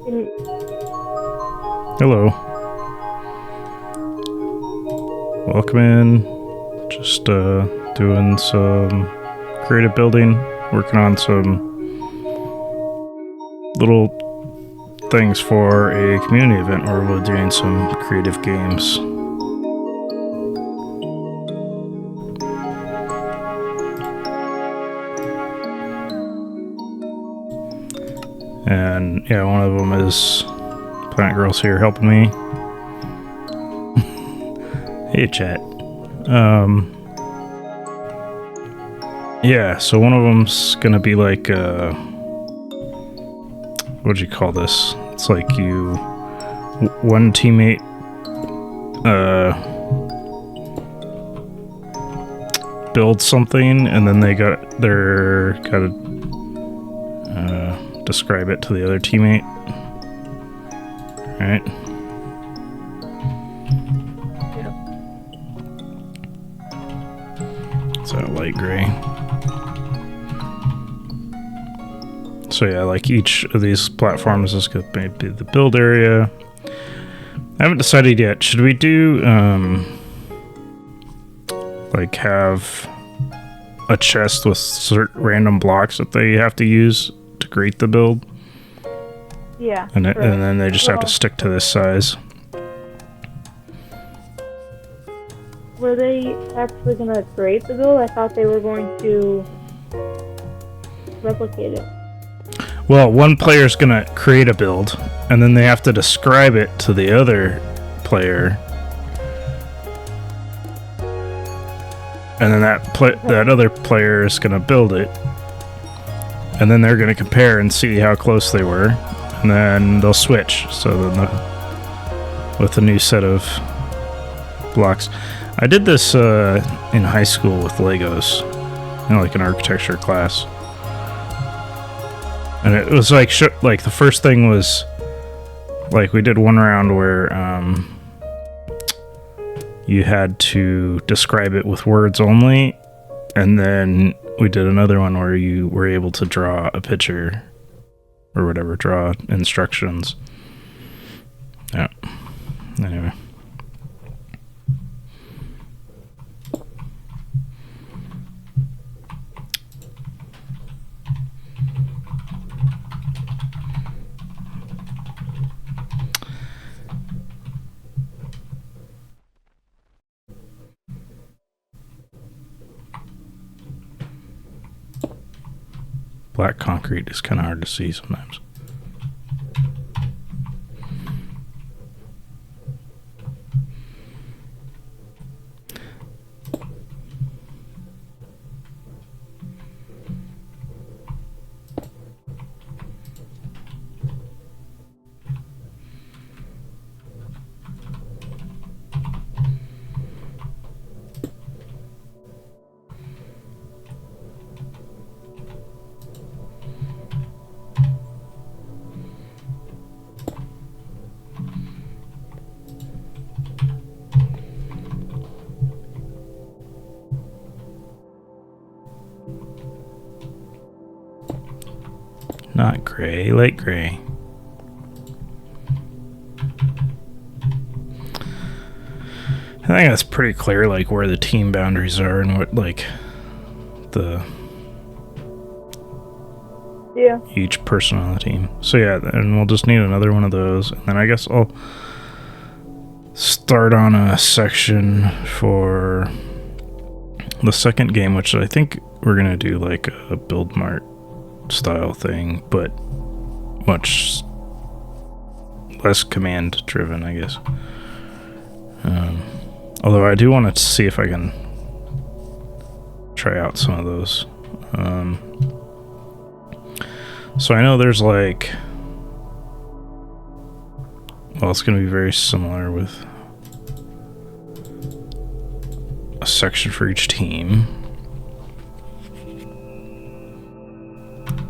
Hello. Welcome in. Just doing some creative building, working on some little things for a community event where we're doing some creative games. And yeah, one of them is Planetgirl's here helping me. Hey, chat. Yeah, so one of them's gonna be like, what'd you call this? It's like one teammate, builds something, and then they gotta describe it to the other teammate. Right? Yep. Is that light gray? So yeah, like each of these platforms is going to be the build area. I haven't decided yet. Should we do, like have a chest with certain random blocks that they have to use to create the build? Yeah. And then they just have to stick to this size. Were they actually going to create the build? I thought they were going to replicate it. Well, one player's gonna create a build, and then they have to describe it to the other player, and then that other player is gonna build it, and then they're gonna compare and see how close they were, and then they'll switch. So then with a new set of blocks. I did this in high school with Legos, like an architecture class. And it was like the first thing was like we did one round where you had to describe it with words only, and then we did another one where you were able to draw a picture or whatever, draw instructions. Yeah. Anyway. Black concrete is kind of hard to see sometimes. Not gray, light gray. I think that's pretty clear, like where the team boundaries are and what, like, each person on the team. So yeah, and we'll just need another one of those, and then I guess I'll start on a section for the second game, which I think we're gonna do like a build mart style thing, but much less command driven, I guess. Although I do want to see if I can try out some of those. So I know there's like, well, it's going to be very similar with a section for each team.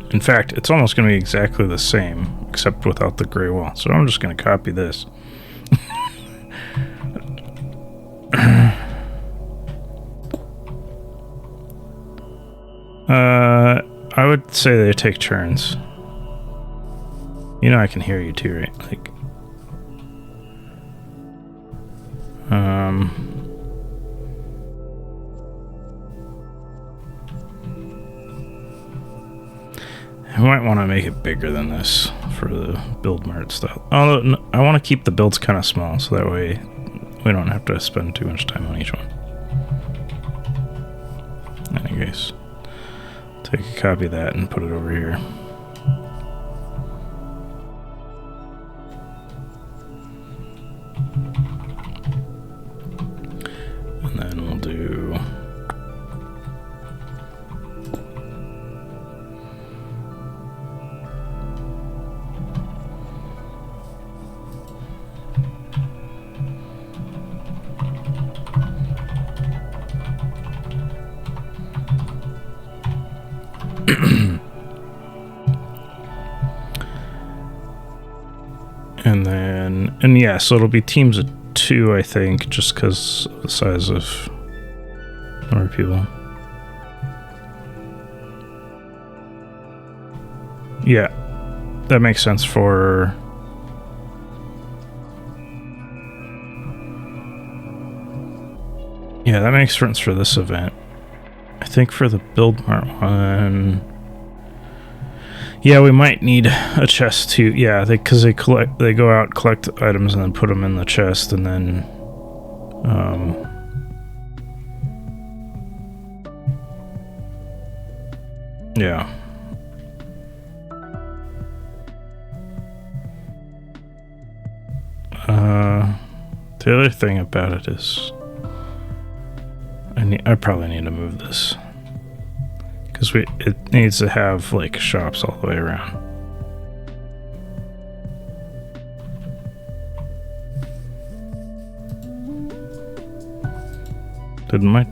In fact, it's almost going to be exactly the same, except without the gray wall. So I'm just going to copy this. I would say they take turns. You know I can hear you too, right? Like, I might want to make it bigger than this for the build mart stuff. Although I want to keep the builds kind of small, so that way we don't have to spend too much time on each one. Anyways, take a copy of that and put it over here. And then we'll do... And yeah, so it'll be teams of 2, I think, just because of the size of number of people. Yeah, that makes sense for... Yeah, that makes sense for this event. I think for the Build Mart one... Yeah, we might need a chest too. Yeah, because they go out, collect items, and then put them in the chest, and then, yeah. The other thing about it is, I probably need to move this. Because it needs to have like shops all the way around. Didn't I?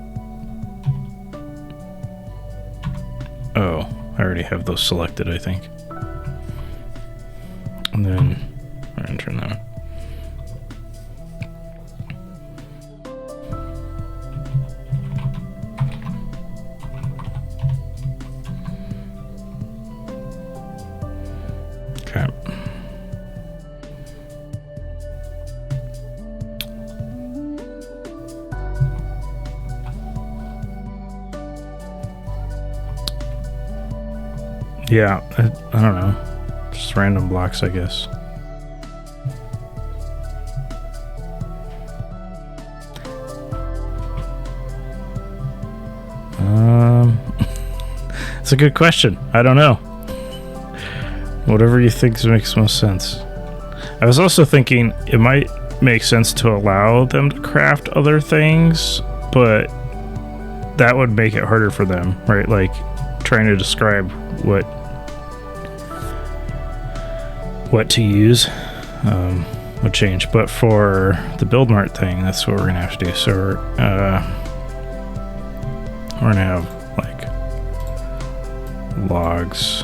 Oh, I already have those selected, I think. And then we're gonna turn that on. Yeah, I don't know. Just random blocks, I guess. It's a good question. I don't know. Whatever you think makes most sense. I was also thinking it might make sense to allow them to craft other things, but that would make it harder for them, right? Like trying to describe what to use would change. But for the build mart thing, that's what we're gonna have to do. So we're gonna have like logs.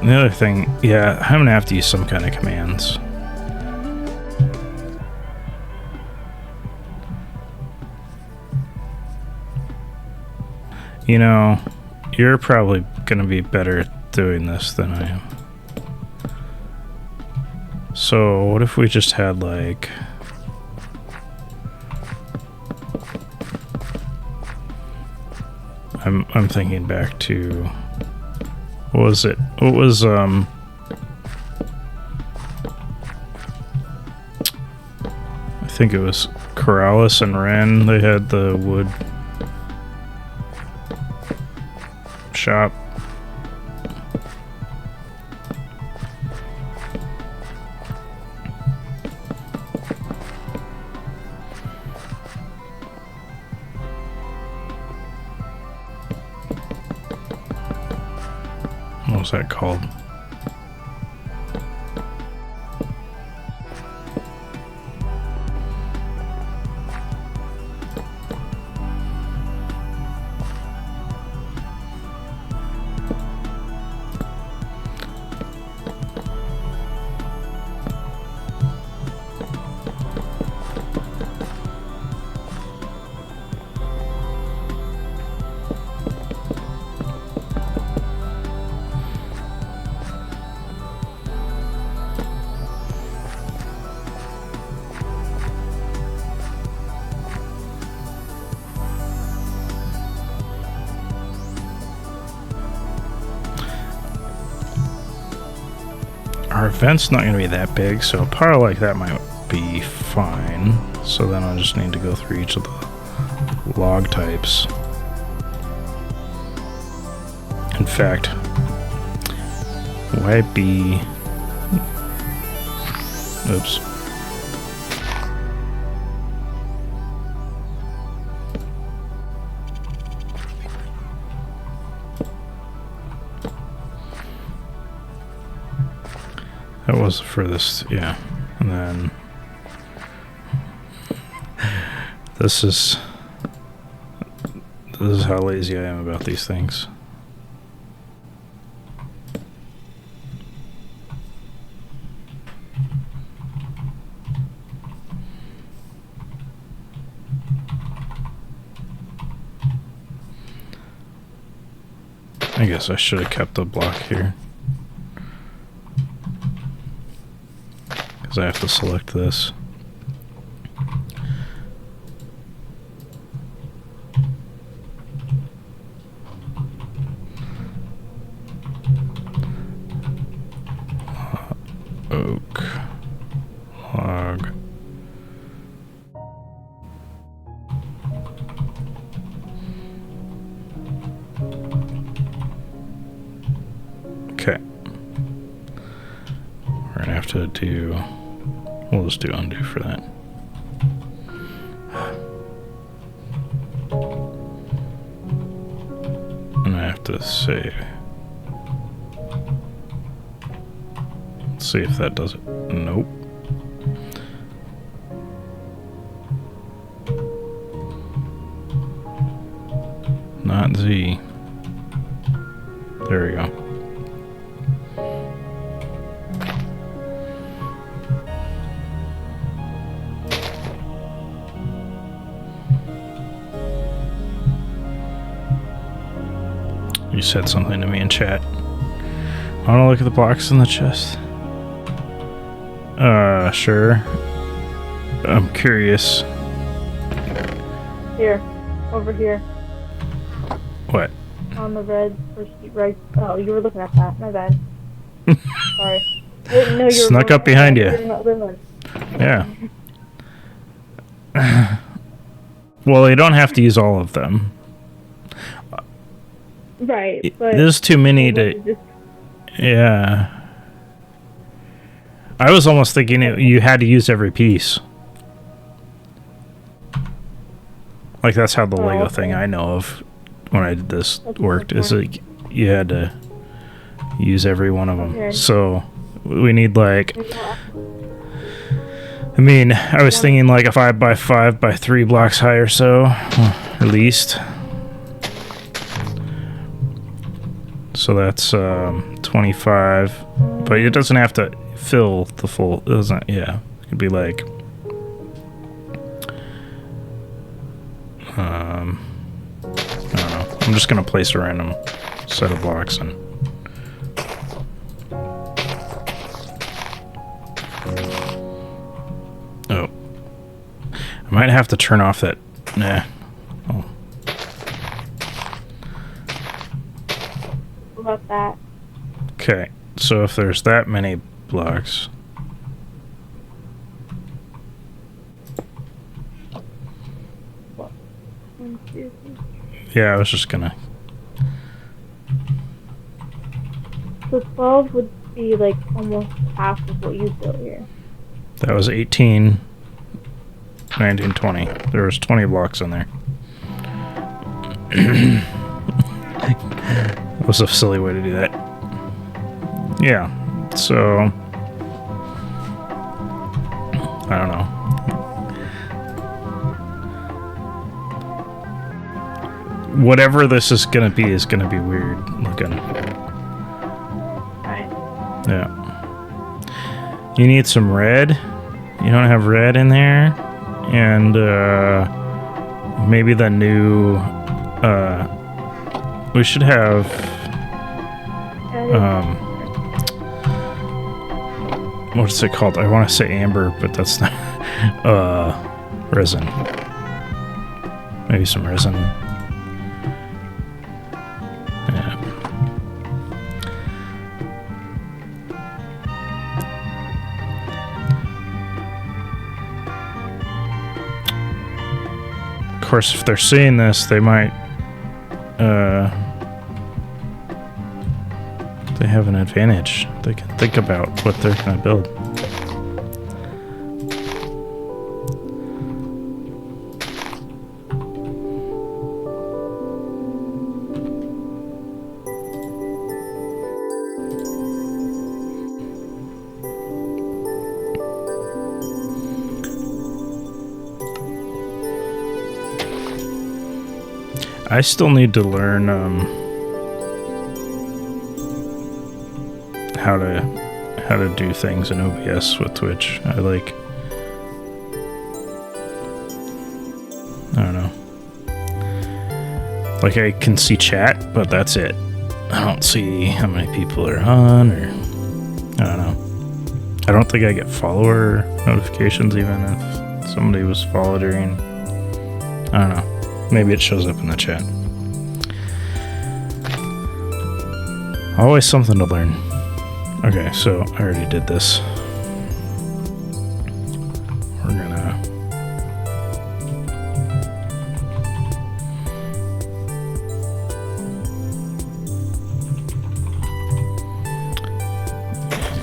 And the other thing, yeah, I'm gonna have to use some kind of commands. You know, you're probably gonna be better at doing this than I am. So what if we just had like I'm thinking back to what was it? What was I think it was Corrales and Ren, they had the wood shop. What was that called? our event's not going to be that big, so a pile like that might be fine. So then I just need to go through each of the log types. In fact, why be... Oops. That was the furthest, yeah. And then this is how lazy I am about these things. I guess I should have kept the block here. Because I have to select this. Oak. Log. Okay. We're gonna have to do... We'll just do undo for that. And I have to save. Let's see if that does it. Nope. Not Z. There we go. You said something to me in chat. I want to look at the blocks in the chest. Sure. I'm curious. Here. Over here. What? On the red first sheet, right. Oh, you were looking at that. My bad. Sorry. No, you Snuck up behind you. Yeah. Well, you don't have to use all of them. Right, but... There's too many to... Yeah. I was almost thinking you had to use every piece. Like, that's how the Lego thing I know of when I did this worked, is like you had to use every one of them. Okay. So, we need, like... I mean, I was thinking like a 5x5 by 3 blocks high or so, at least. So that's 25, but it doesn't have to fill the full. It doesn't. Yeah, it could be like I don't know. I'm just gonna place a random set of blocks and. Oh, I might have to turn off that. Nah. Oh. About that. Okay, so if there's that many blocks. Yeah, I was just gonna. So 12 would be like almost half of what you built here. That was 18, 19, 20. There was 20 blocks in there. That was a silly way to do that. Yeah, so I don't know. Whatever this is gonna be weird looking. Right. Yeah. You need some red. You don't have red in there, and maybe the new. We should have. What's it called? I want to say amber, but that's not. Resin. Maybe some resin. Yeah. course, if they're seeing this, they might, they have an advantage. They can think about what they're going to build. I still need to learn how to do things in OBS with Twitch. I don't know. Like I can see chat, but that's it. I don't see how many people are on, or I don't know. I don't think I get follower notifications even if somebody was followed during. I don't know. Maybe it shows up in the chat. Always something to learn. Okay, so I already did this. We're gonna...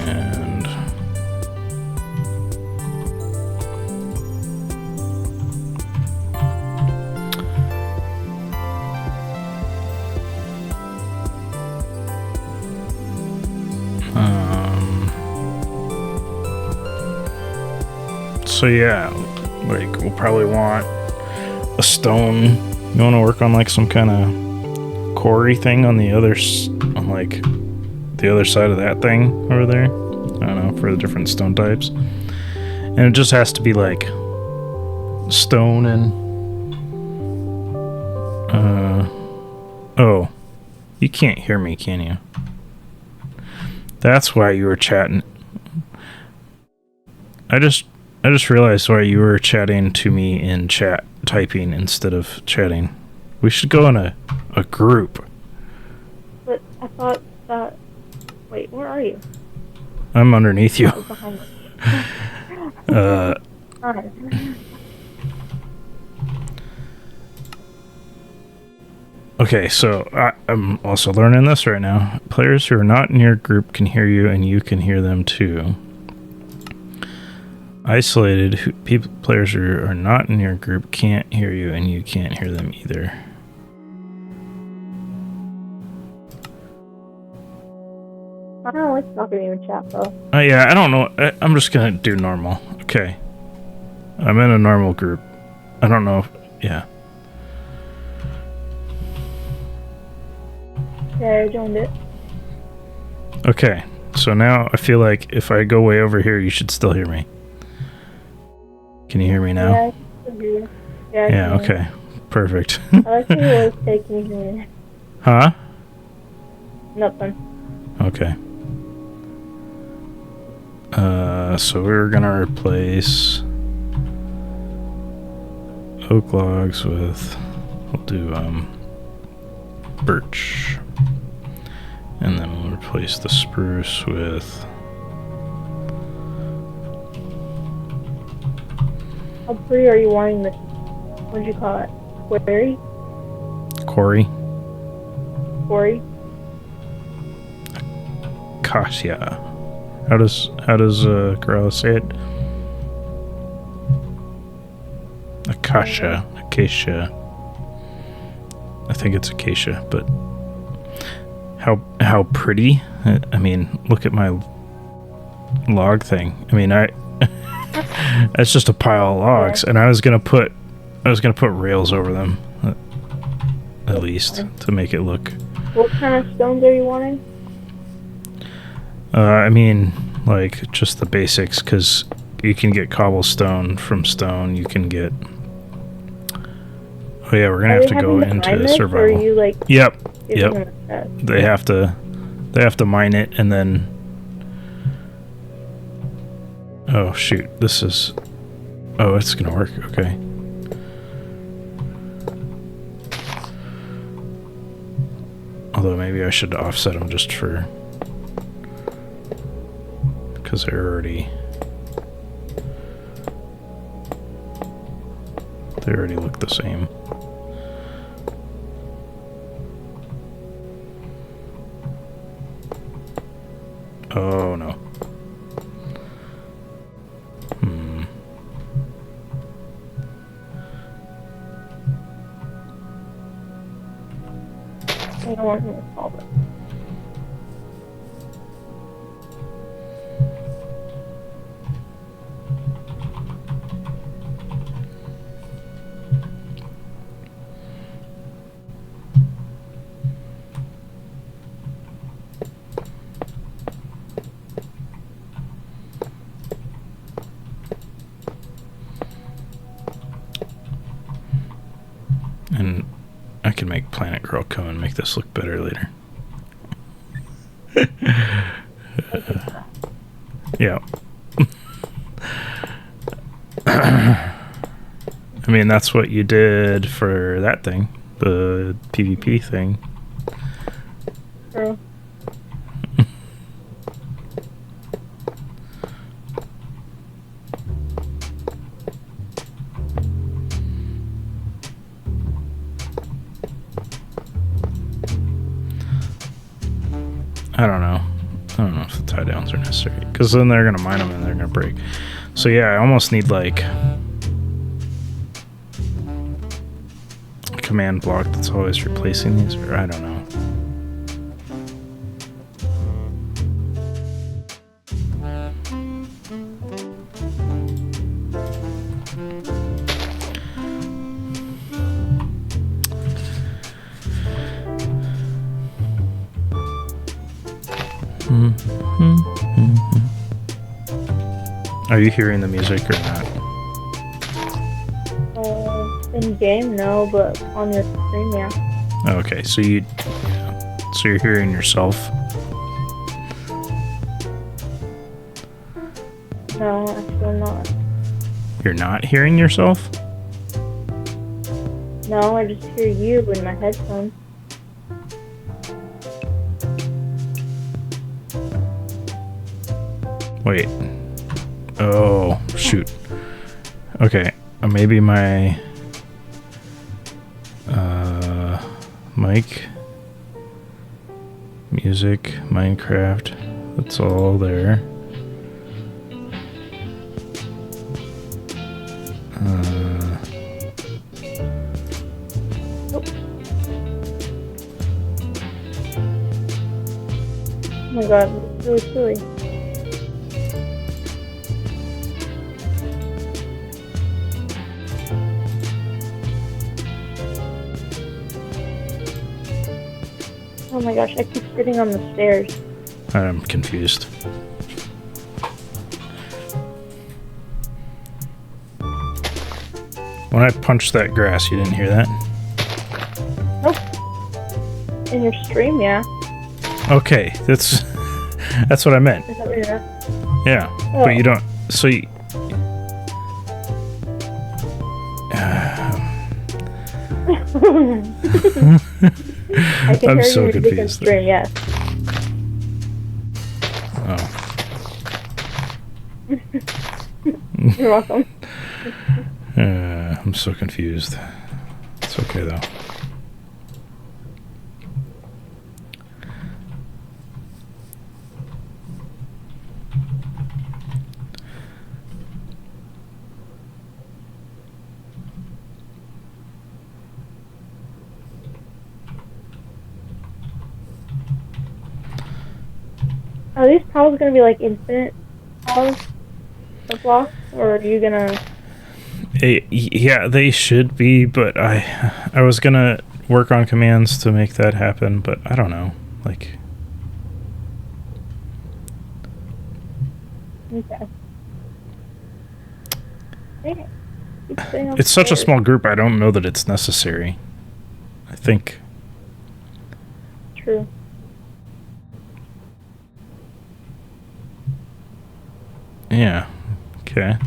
And... So yeah, like we'll probably want a stone. You want to work on like some kind of quarry thing on the other, on like the other side of that thing over there. I don't know, for the different stone types. And it just has to be like stone and oh, you can't hear me, can you? That's why you were chatting. I just realized why you were chatting to me in chat, typing instead of chatting. We should go in a group. But I thought that... Wait, where are you? I'm underneath you. Behind me. Alright. Okay, so I'm also learning this right now. Players who are not in your group can hear you, and you can hear them too. Isolated players who are not in your group can't hear you, and you can't hear them either. I don't like talking to you in chat, though. Yeah, I don't know. I'm just gonna do normal. Okay. I'm in a normal group. I don't know if... Yeah. Yeah, I joined it. Okay. So now I feel like if I go way over here, you should still hear me. Can you hear me now? Yeah, I can still hear you. Yeah, Yeah, okay. Perfect. I like your voice taking here. Huh? Nothing. Okay. So we're gonna replace oak logs with, we'll do birch, and then we'll replace the spruce with How pretty are you wanting this? What did you call it? Quarry? quarry. Quarry? Acacia. How does Corella say it? Acacia. Acacia. I think it's acacia, but how pretty? I mean, look at my log thing. I mean, it's just a pile of logs, and I was gonna put rails over them, at least to make it look. What kind of stones are you wanting? I mean, like just the basics, because you can get cobblestone from stone. You can get. Oh yeah, we're gonna have to go into survival. Or are you, like, yep. They have to mine it, and then. Oh shoot! This is. Oh, it's gonna work. Okay. Although maybe I should offset them just for. Because they already look the same. Oh no. I don't want him to solve it. And I can make Planetgirl come and make this look better later. Yeah. I mean, that's what you did for that thing, the PvP thing. True. I don't know. I don't know if the tie downs are necessary, because then they're gonna mine them and they're gonna break. So yeah, I almost need like a command block that's always replacing these, or I don't know. Are you hearing the music or not? In game, no, but on your screen, yeah. Okay, so you're hearing yourself. No, actually not. You're not hearing yourself? No, I just hear you in my headphones. Wait. Oh, shoot. Okay, maybe my mic, music, Minecraft, that's all there. Oh my god, it's really silly. Oh my gosh, I keep sitting on the stairs. I'm confused. When I punched that grass, you didn't hear that? Nope. In your stream, yeah. Okay, that's what I meant. Is that what you're at? Yeah, Oh. but you don't. So you. I can I'm hear so you in confused. stream, yes. Oh. You're welcome. I'm so confused. It's okay though. Are these tiles gonna be like infinite tiles of blocks, or are you gonna? Yeah, they should be, but I was gonna work on commands to make that happen, but I don't know. Like, Okay. Dang it. Keep sitting on it's such a stairs. small group, I don't know that it's necessary. I think. True. Yeah. Okay.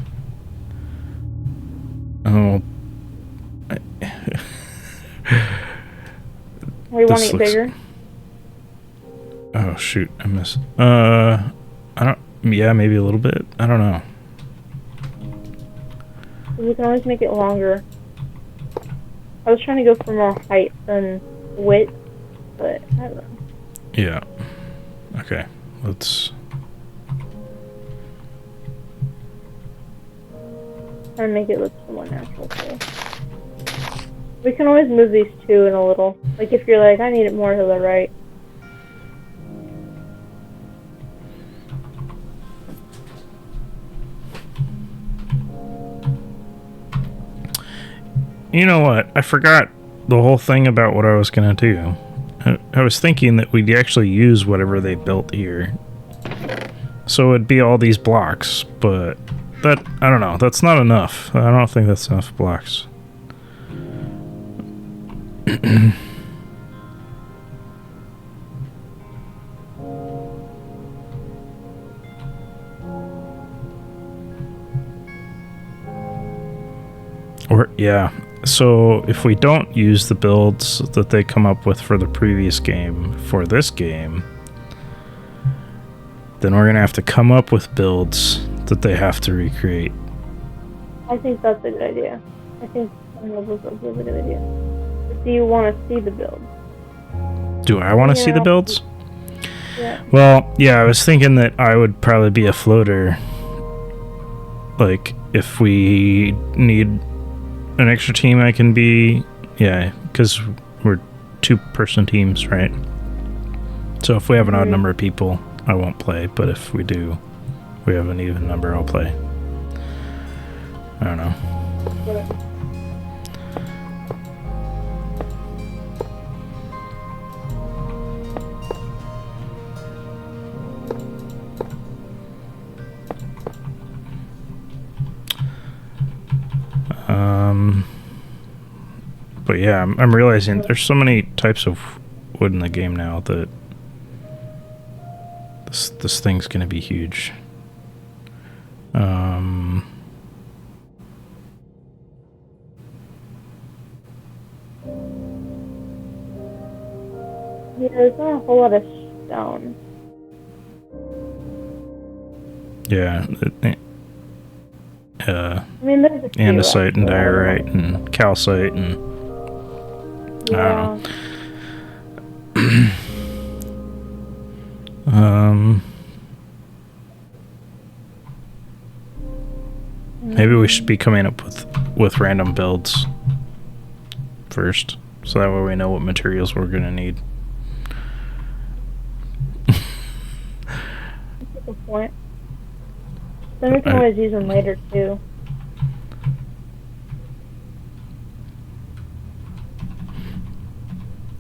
Oh. We want This it looks- bigger. Oh shoot! I missed. I don't. Yeah, maybe a little bit. I don't know. We can always make it longer. I was trying to go for more height than width, but I don't know. Yeah. Okay. Let's. trying to make it look somewhat natural too. We can always move these two in a little. Like if you're like, I need it more to the right. You know what? I forgot the whole thing about what I was gonna do. I was thinking that we'd actually use whatever they built here. So it'd be all these blocks, but that, I don't know, that's not enough. I don't think that's enough blocks. Or, yeah. So if we don't use the builds that they come up with for the previous game for this game, then we're gonna have to come up with builds that they have to recreate. I think that's a good idea. I think some levels of is a good idea. But do you want to see the build? Do I want to see the builds? Yeah. Well, yeah, I was thinking that I would probably be a floater. Like, if we need an extra team, I can be... Yeah, because we're two-person teams, right? So if we have an odd number of people, I won't play. But if we do, we have an even number, I'll play. I don't know. But yeah, I'm realizing there's so many types of wood in the game now that this thing's gonna be huge. Yeah, there's not a whole lot of stone. Yeah. I mean, there's a few, andesite and diorite and calcite and yeah. I don't know. Maybe we should be coming up with random builds first, so that way we know what materials we're gonna need. That's a good point. Then we can always use them later too.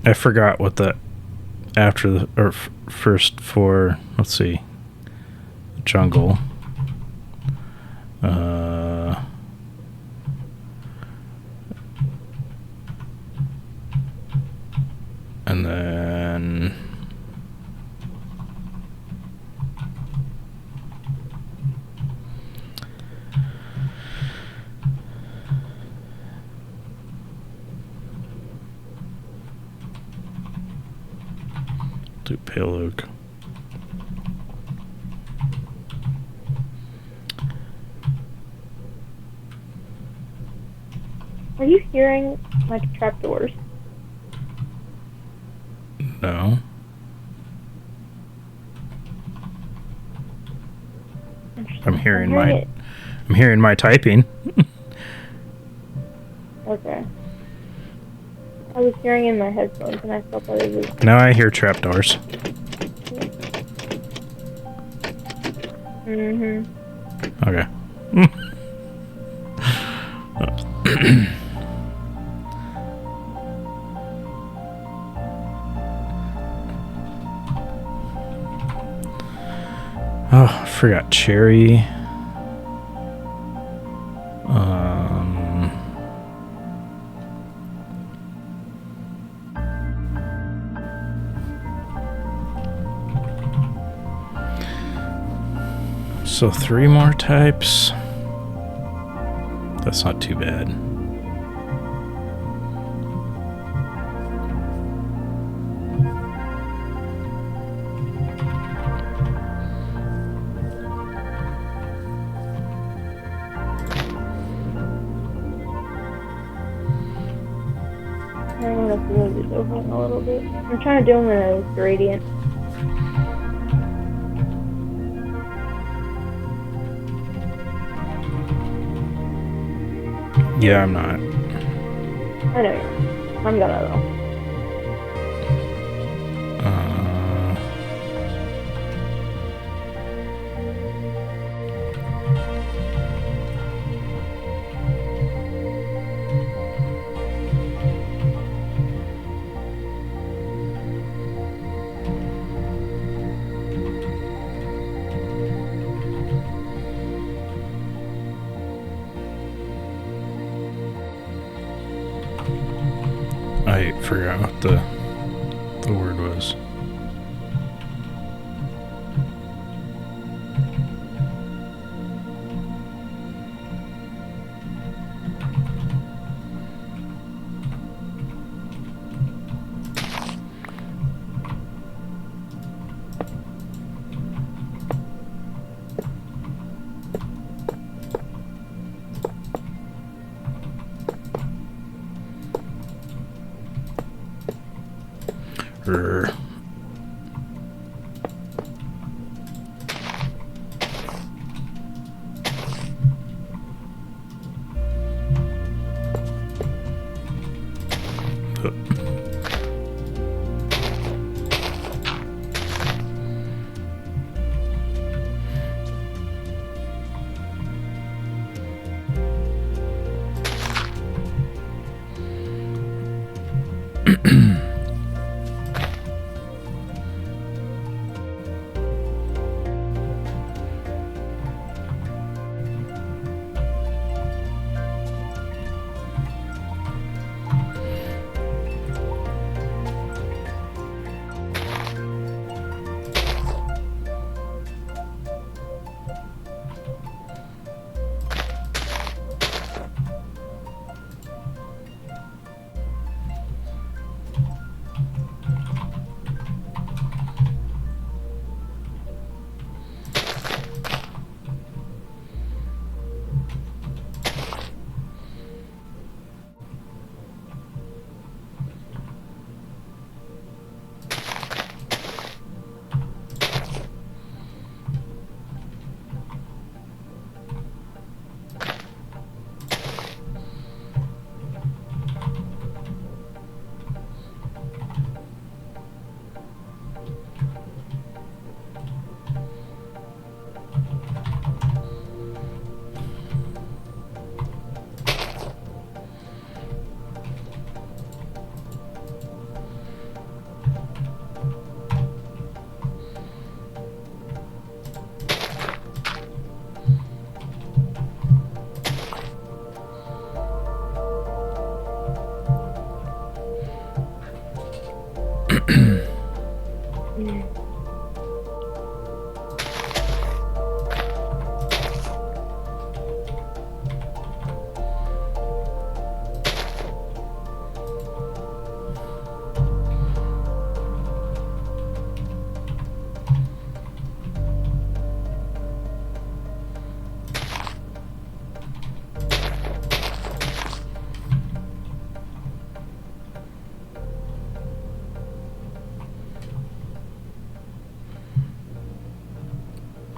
I forgot what the after the or first for, let's see, jungle. And then do pale oak. Are you hearing like trapdoors? No. I'm hearing my typing. Okay. I was hearing in my headphones and I felt that it was... Now I hear trapdoors. Mm-hmm. Okay. Oh, I forgot cherry. So 3 more types. That's not too bad. I'm gonna move this over a little bit. I'm trying to do them in a gradient. Yeah, I'm not. I know you're not. I'm gonna though. I forgot what the word was. Rrr.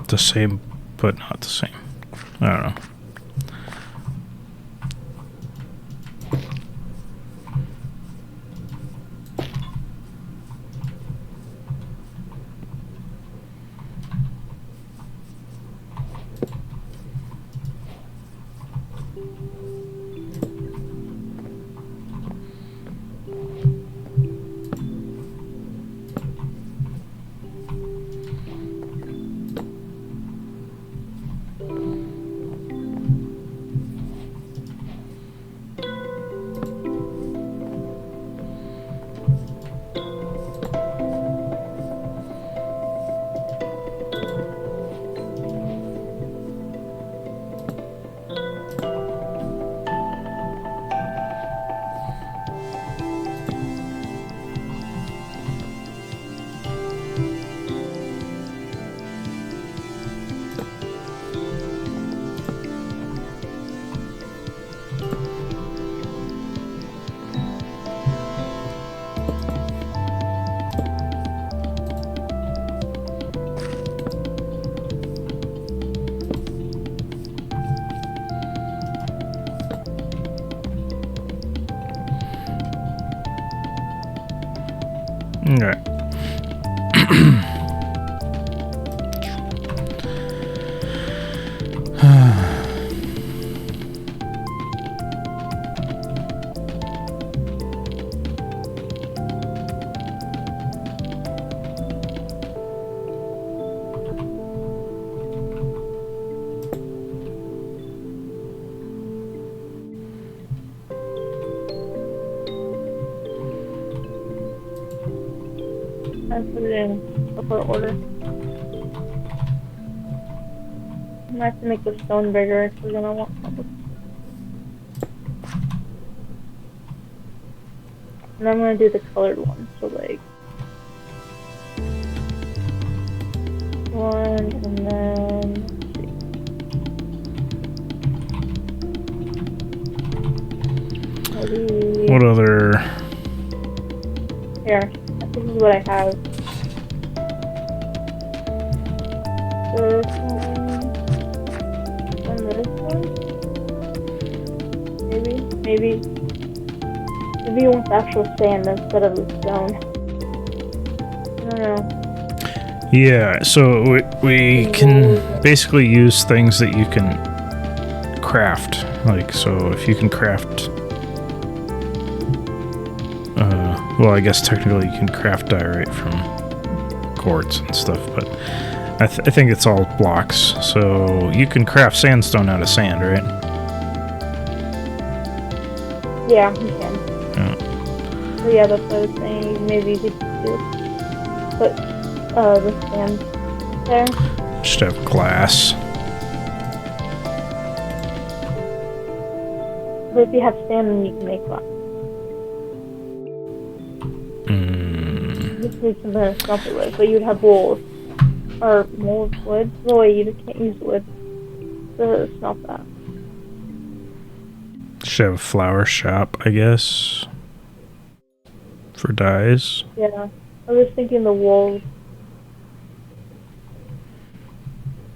The same, but not the same. I don't know. Okay. I put it in upper order. I have to make the stone bigger if we're gonna want something. And I'm gonna do the colored one, so like one, and then let's see. Maybe What other? here. This is what I have. This one, and this one. Maybe you want the actual sand instead of the stone. I don't know. Yeah, so we can basically use things that you can craft. Like, so if you can craft... well, I guess technically you can craft diorite from quartz and stuff, but I think it's all blocks. So you can craft sandstone out of sand, right? Yeah, you can. Yeah. So yeah, that's what I was saying. Maybe you could put the sand there. Just have glass. But if you have sand, then you can make glass. You just need something to smelt it with, but you'd have wool. Or wood. No way, you just can't use wood to smelt that. Should have a flower shop, I guess, for dyes. Yeah, I was thinking the wool,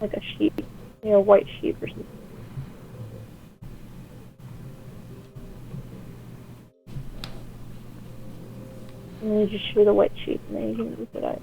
like a sheep, white sheep or something. And then you just shoot a white sheep, and then you can use it out.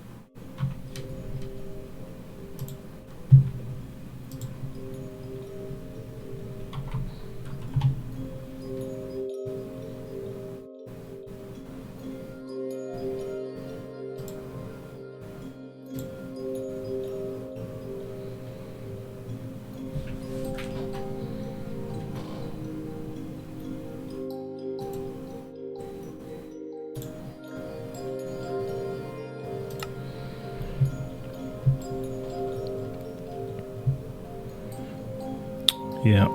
Yeah.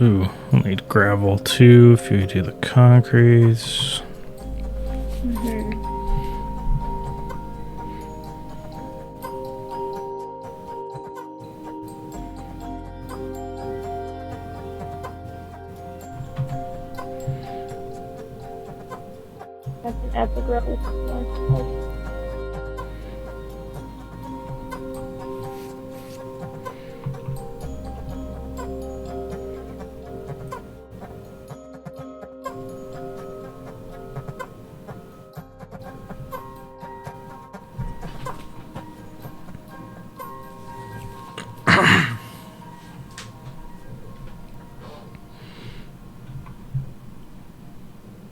Ooh, we'll need gravel too if you do the concretes. I can add the gravel.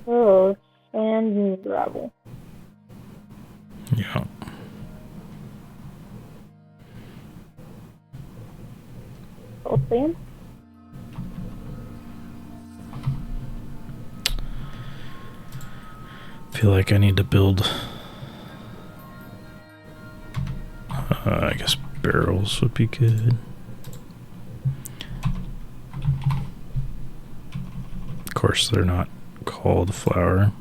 Oh, sand and gravel. Yeah. All sand? Feel like I need to build I guess barrels would be good. Of course they're not called flour.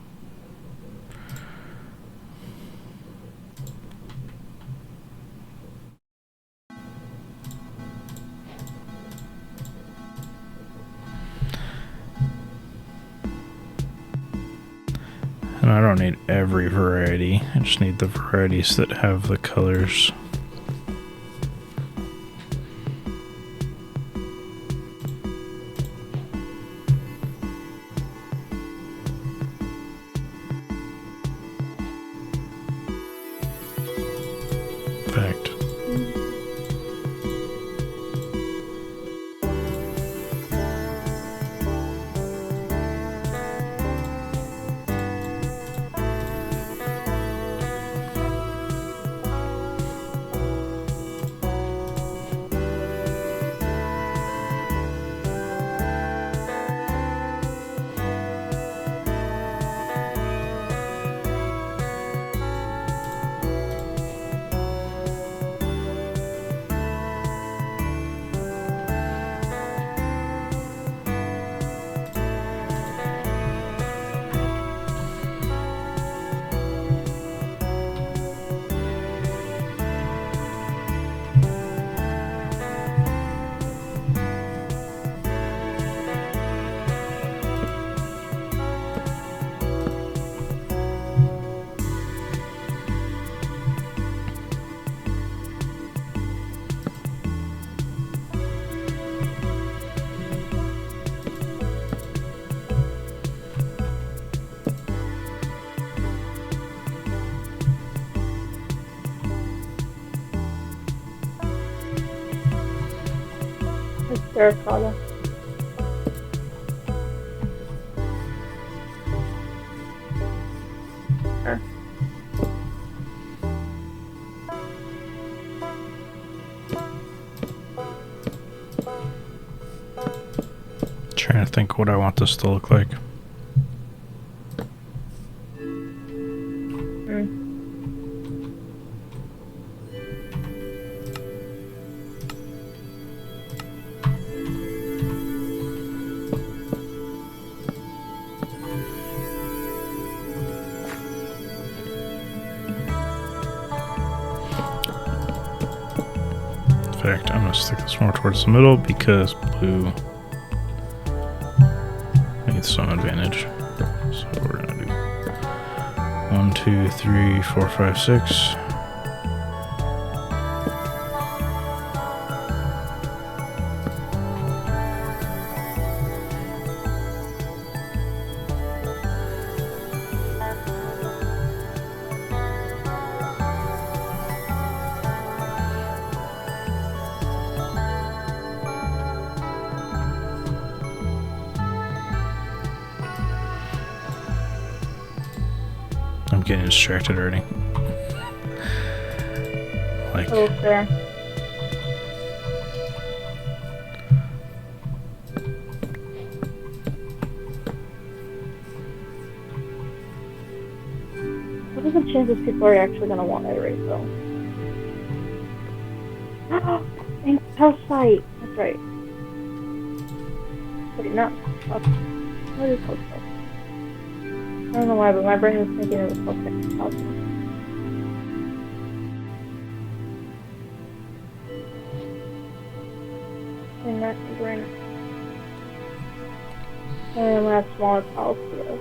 I don't need every variety. I just need the varieties that have the colors. Fact. It's terracotta. Sure. Trying to think what I want this to look like. In fact, I'm going to stick this more towards the middle because blue needs some advantage. So we're going to do 1, 2, 3, 4, 5, 6. I'm getting distracted already. Like, Oh, fair. What are the chances people are actually going to want it right though? And house site. That's right. Wait, not house. What is house site? I don't know why, but my brain was thinking it was house site. And that's the brain. And that's smallest house for this.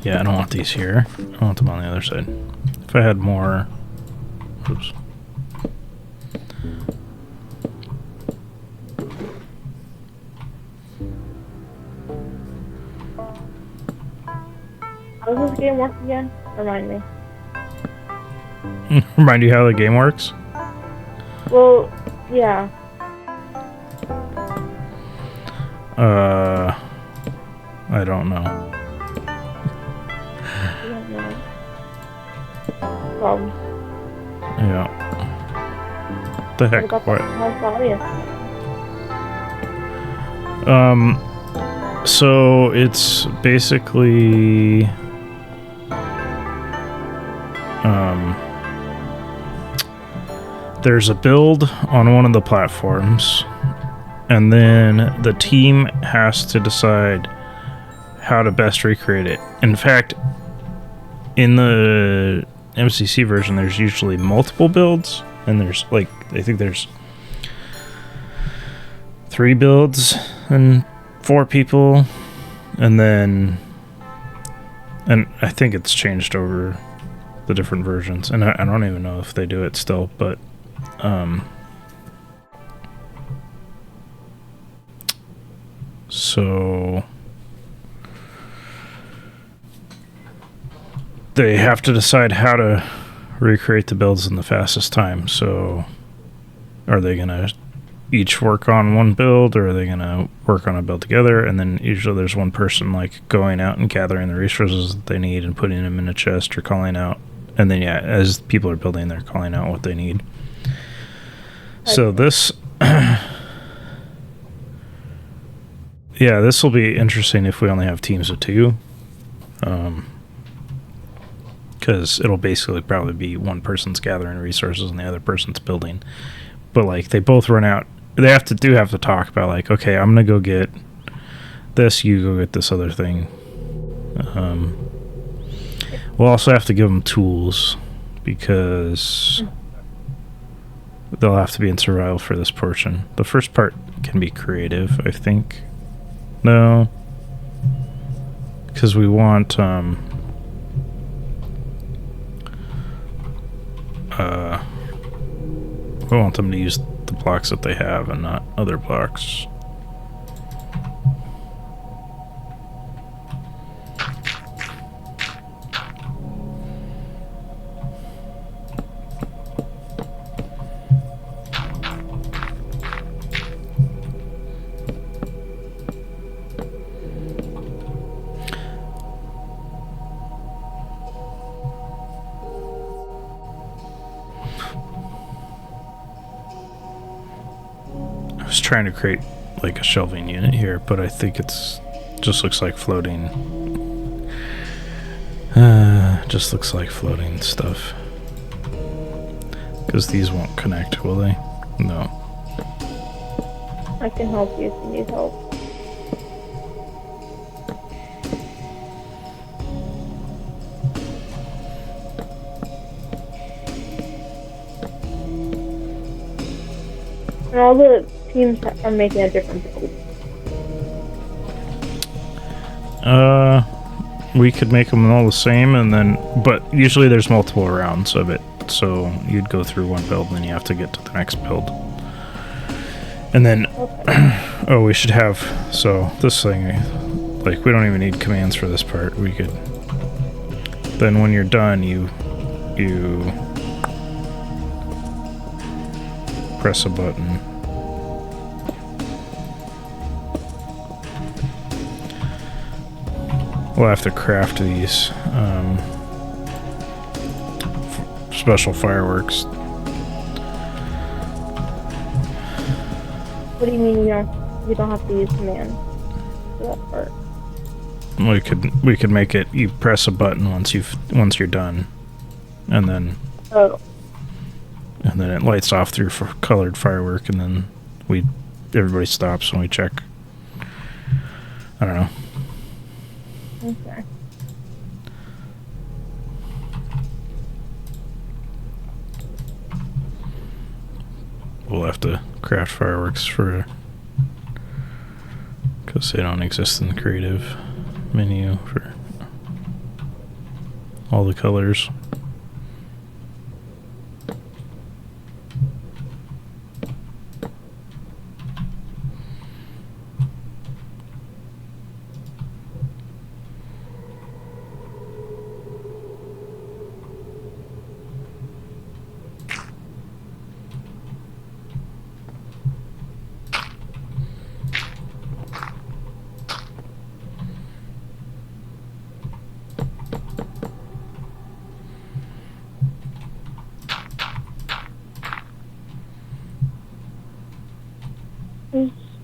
yeah, I don't want these here. I want them on the other side. If I had more... Oops. How does this game work again? Remind me. Remind you how the game works? Well, yeah. I don't know. I don't know. Problems. Yeah. The heck? What What? about the audience? So it's basically there's a build on one of the platforms and then the team has to decide how to best recreate it. In fact, in the MCC version, there's usually multiple builds, and there's like, I think there's 3 builds and 4 people, and I think it's changed over the different versions, and I don't even know if they do it still, but so they have to decide how to recreate the builds in the fastest time. So are they gonna each work on one build, or are they gonna work on a build together? And then usually there's one person like going out and gathering the resources that they need and putting them in a chest or calling out, and then as people are building, they're calling out what they need. So this this will be interesting if we only have teams of 2, because it'll basically probably be one person's gathering resources and the other person's building. But like, they both run out. They have to talk about like, okay, I'm gonna go get this, you go get this other thing. We'll also have to give them tools, because they'll have to be in survival for this portion. The first part can be creative, I think. No, because we want we want them to use the blocks that they have and not other blocks. Trying to create like a shelving unit here, but I think it's just looks like floating. Just looks like floating stuff, because these won't connect, will they? No. I can help you if you need help. And all the teams are making a different build. We could make them all the same, and then, but usually there's multiple rounds of it, so you'd go through one build and then you have to get to the next build. And then, okay. Oh, we should have, so this thing, like, we don't even need commands for this part. We could, then when you're done, you press a button. We'll have to craft these special fireworks. What do you mean you don't have to use commands for that part? We could make it, you press a button once you're done, and then it lights off through colored firework, and then everybody stops when we check. I don't know. Okay. We'll have to craft fireworks because they don't exist in the creative menu for all the colors.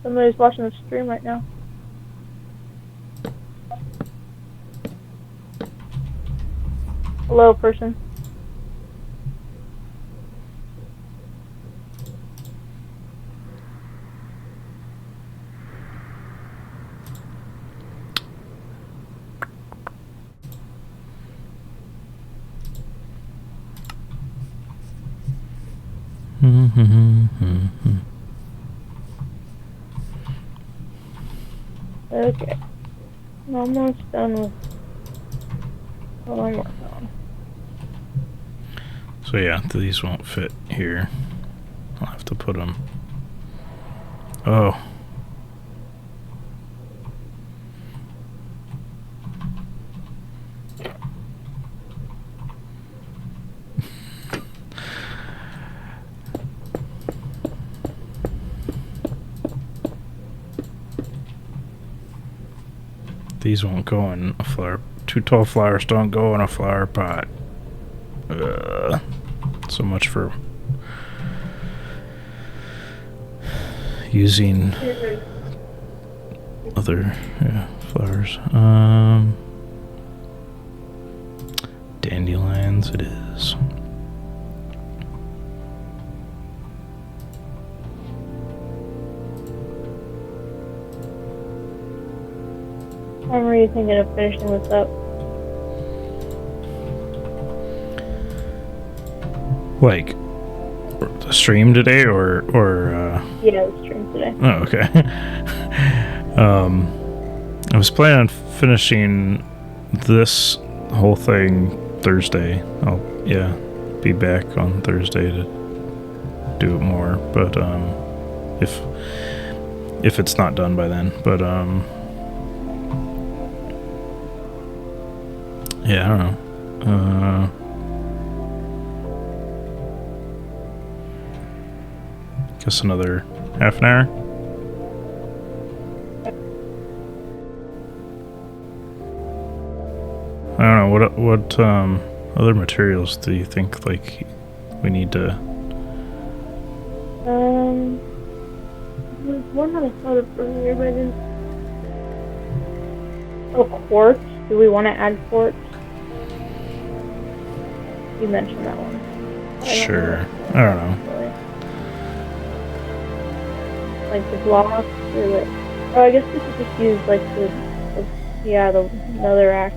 Somebody's watching the stream right now. Hello, person. Okay. I'm almost done with what I'm working on. So yeah, these won't fit here. I'll have to put them. Oh. These won't go in a flower. 2 tall flowers don't go in a flower pot. So much for using other flowers. Dandelions it is. When were you thinking of finishing this up? Like the stream today or Yeah, the stream today. Oh, okay. I was planning on finishing this whole thing Thursday. I'll be back on Thursday to do it more, but if it's not done by then, but yeah, I don't know. Guess another half an hour. I don't know what other materials do you think like we need to? There's one that I thought of earlier, but I didn't. Oh, quartz. Do we want to add quartz? You mentioned that one. Sure. I don't know. Like the blocks or like. Oh, I guess we could just use like the nether axe.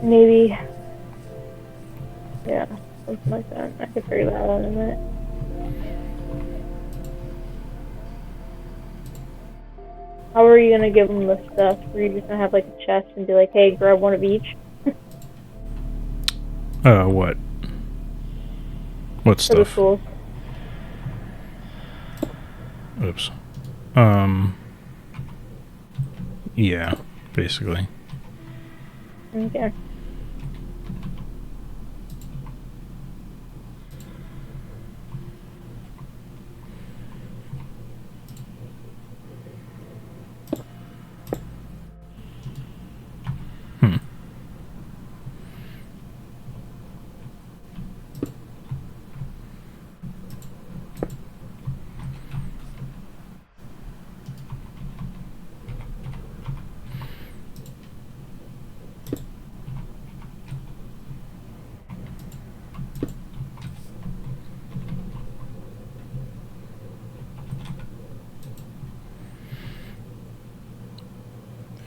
Maybe. Yeah, something like that. I could figure that out in a minute. How are you gonna give them the stuff? Are you just gonna have like a chest and be like, hey, grab one of each? What? What For the stuff? tools. Oops. Yeah, basically. Okay.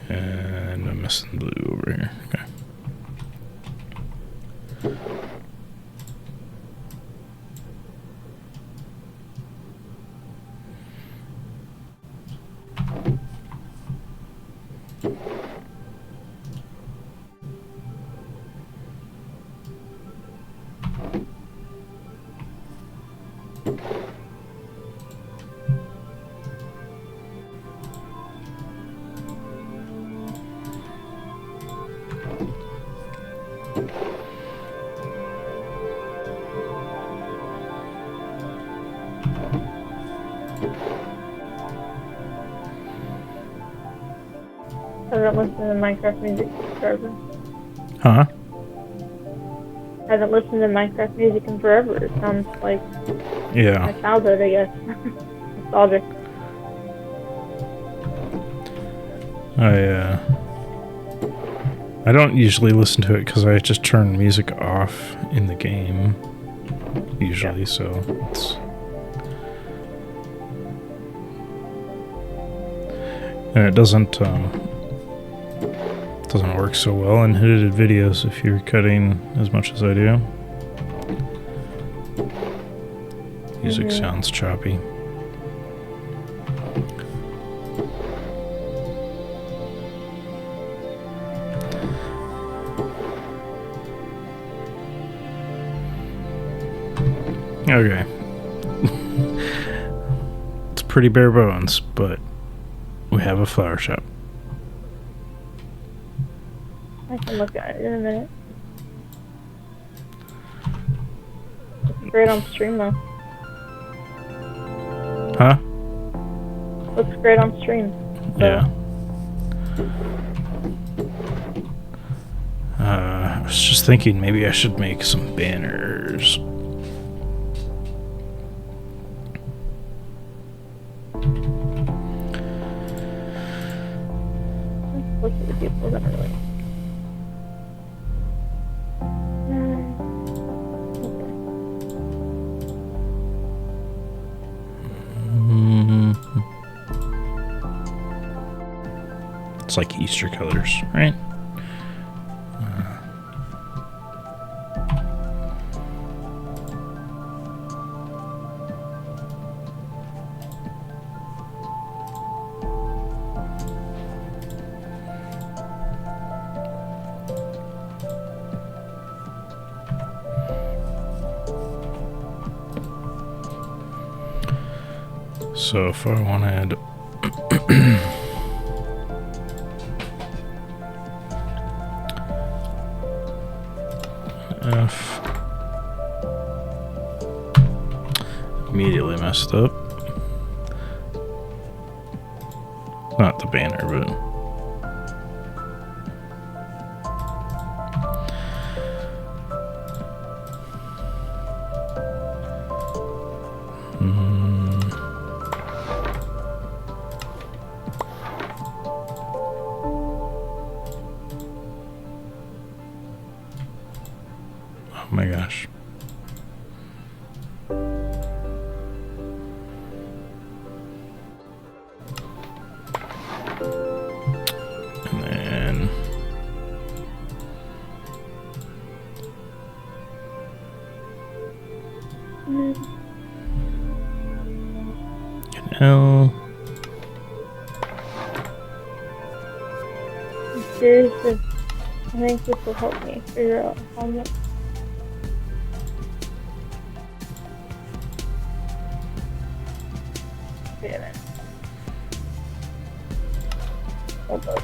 And I'm missing blue over here. Okay. I haven't listened to Minecraft music forever. Huh? I haven't listened to Minecraft music in forever. It sounds like my childhood, I guess. Nostalgic. I don't usually listen to it because I just turn music off in the game. Usually, so it's. And it doesn't Doesn't work so well in edited videos if you're cutting as much as I do. Music sounds choppy. Okay. It's pretty bare bones, but we have a flower shop. I can look at it in a minute. Looks great on stream though. Huh? Looks great on stream. So. Yeah. I was just thinking maybe I should make some banners. Look at the people that are like. It's like Easter colors, right? So if I wanted F, immediately messed up. Not the banner, but oh my gosh. And then an L. I'm curious if I think this will help me figure out how much. Wait a minute. Hold up.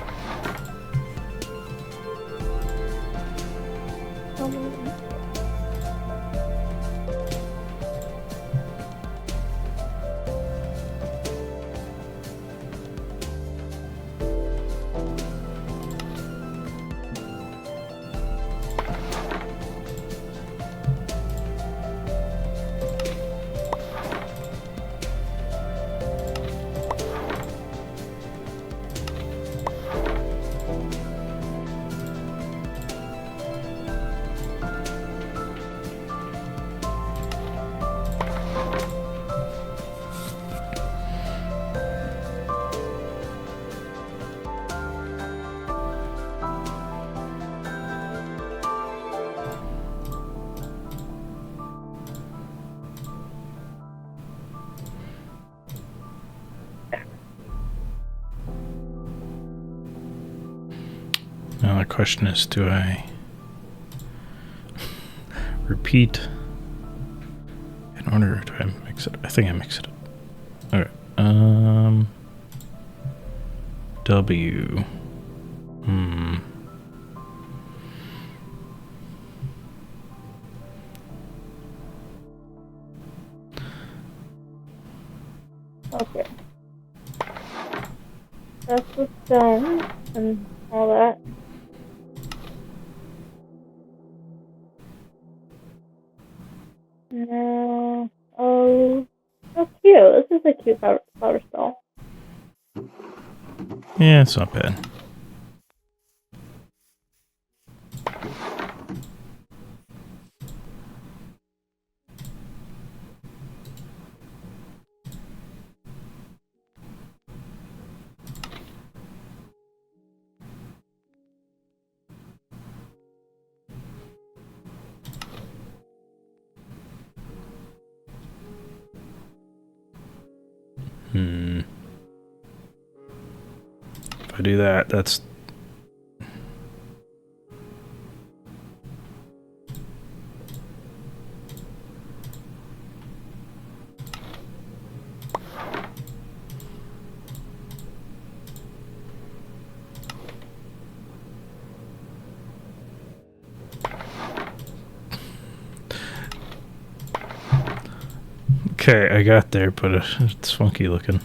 Now the question is, do I repeat in order? Do I mix it? I think I mix it up. Okay. W. Okay. That's what's done and all that. No. Oh, so cute. This is a cute flower stall. Yeah, it's not bad. If I do that, that's... Okay, I got there, but it's funky looking.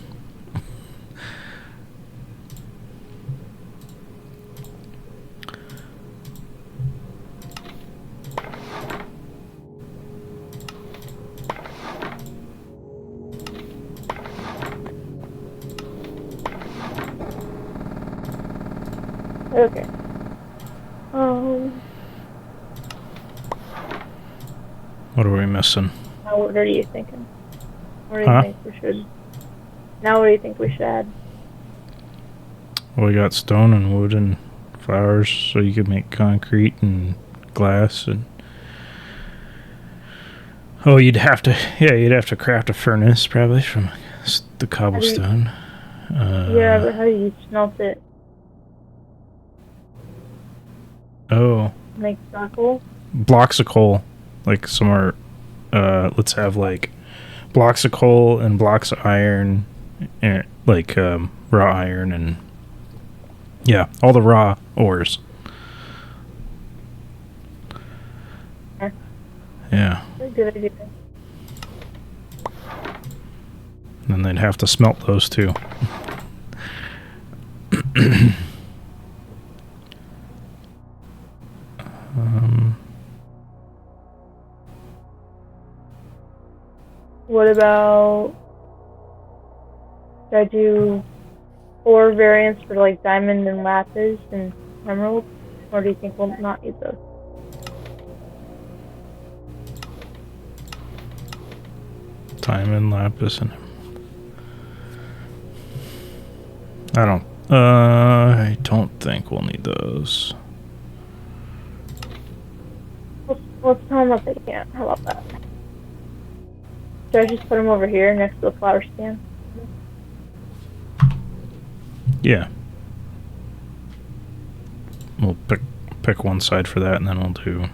Okay. What are we missing? Now what are you thinking? What do you Huh? think we should... Now what do you think we should add? Well, we got stone and wood and flowers, so you could make concrete and glass and... Oh, you'd have to craft a furnace, probably, from the cobblestone. Yeah, but how do you smelt it? Oh. Make charcoal? Blocks of coal. Like, somewhere... let's have, like, blocks of coal and blocks of iron, and, like, raw iron and... Yeah, all the raw ores. Yeah. Good idea. And then they'd have to smelt those too. What about... Should I do 4 variants for like diamond and lapis and emerald? Or do you think we'll not use those? Diamond, lapis, and... I don't think we'll need those. Let's tell them that they can't. How about that? Should I just put them over here next to the flower stand? Yeah. We'll pick one side for that, and then we'll do...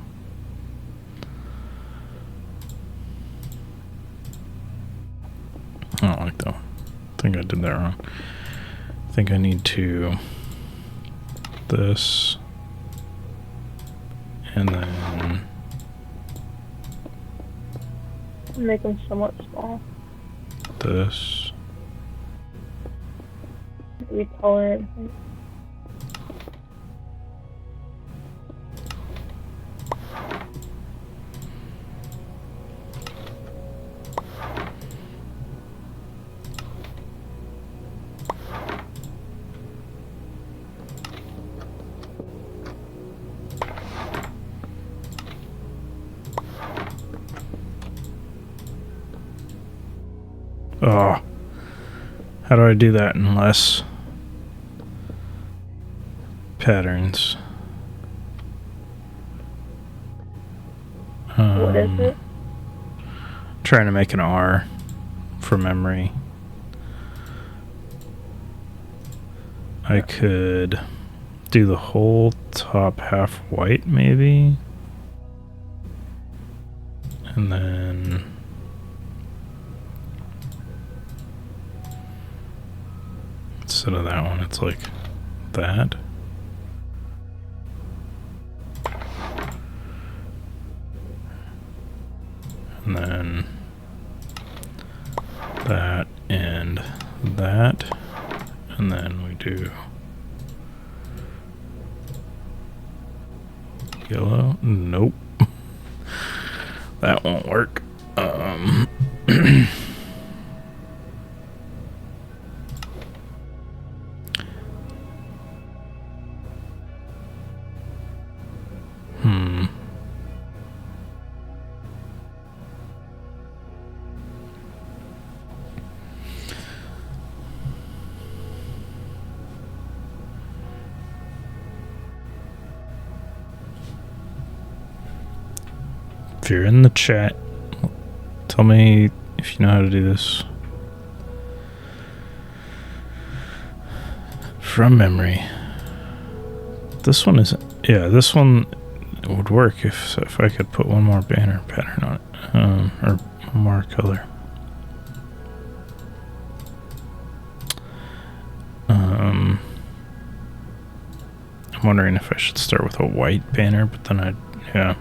I don't like that one. I think I did that wrong. I think I need to... This... And then... Make them somewhat small. This... Maybe taller. Oh. How do I do that in less patterns? What is it? Trying to make an R for memory. I could do the whole top half white, maybe. And then... Instead of that one, it's like that. And then that and that. And then we do yellow. Nope. That won't work. If you're in the chat, tell me if you know how to do this. from memory. This one is, yeah, this one would work if I could put one more banner pattern on it, or one more color. I'm wondering if I should start with a white banner, but then yeah.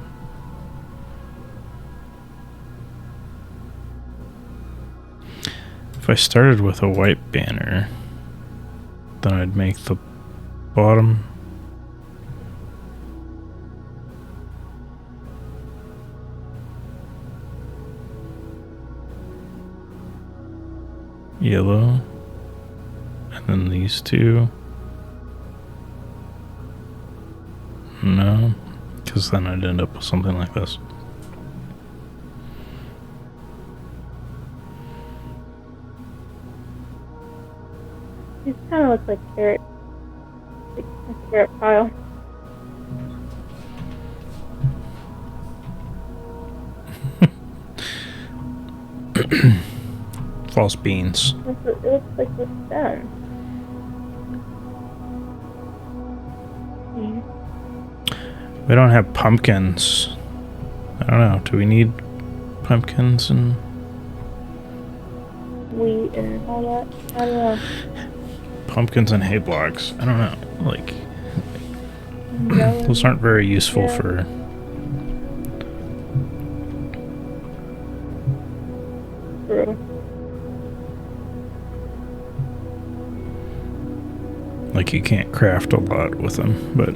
If I started with a white banner, then I'd make the bottom yellow, and then these two. No, because then I'd end up with something like this. These kind of look like carrot, like a carrot pile. False beans. It looks like the stem. We don't have pumpkins. I don't know. Do we need pumpkins and Wheat and all that? I don't know. pumpkins and hay blocks? I don't know. Like, Yellow. those aren't very useful Yeah. for. True. Like, you can't craft a lot with them, but.